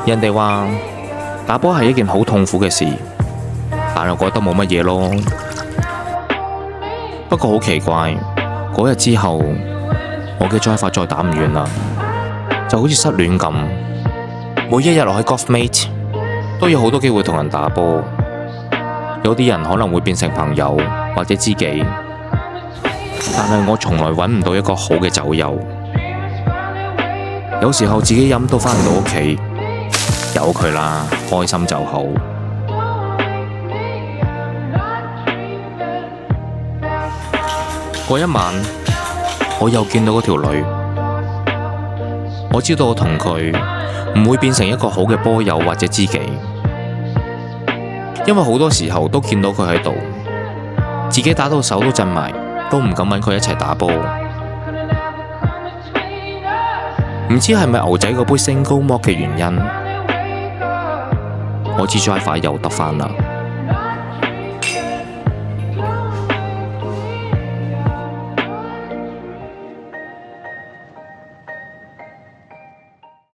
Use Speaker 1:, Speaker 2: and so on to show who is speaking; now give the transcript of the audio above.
Speaker 1: 人哋話打波係一件好痛苦嘅事，但我覺得冇乜嘢咯。不過好奇怪，嗰日之後，我嘅 Drive 再打唔完啦，就好似失戀咁。每一日落去 Golfmate 都有好多機會同人打波，有啲人可能會變成朋友或者知己，但係我從來揾唔到一個好嘅酒友。有時候自己飲都返唔到屋企，由佢啦，開心就好。嗰一晚，我又見到嗰條女，我知道我同佢唔會變成一個好嘅波友或者知己，因為好多時候都見到佢喺度，自己打到手都震埋，都唔敢揾佢一齊打波。唔知係咪牛仔嗰杯 Single Malt 嘅原因，我支 Drive 又得返啦。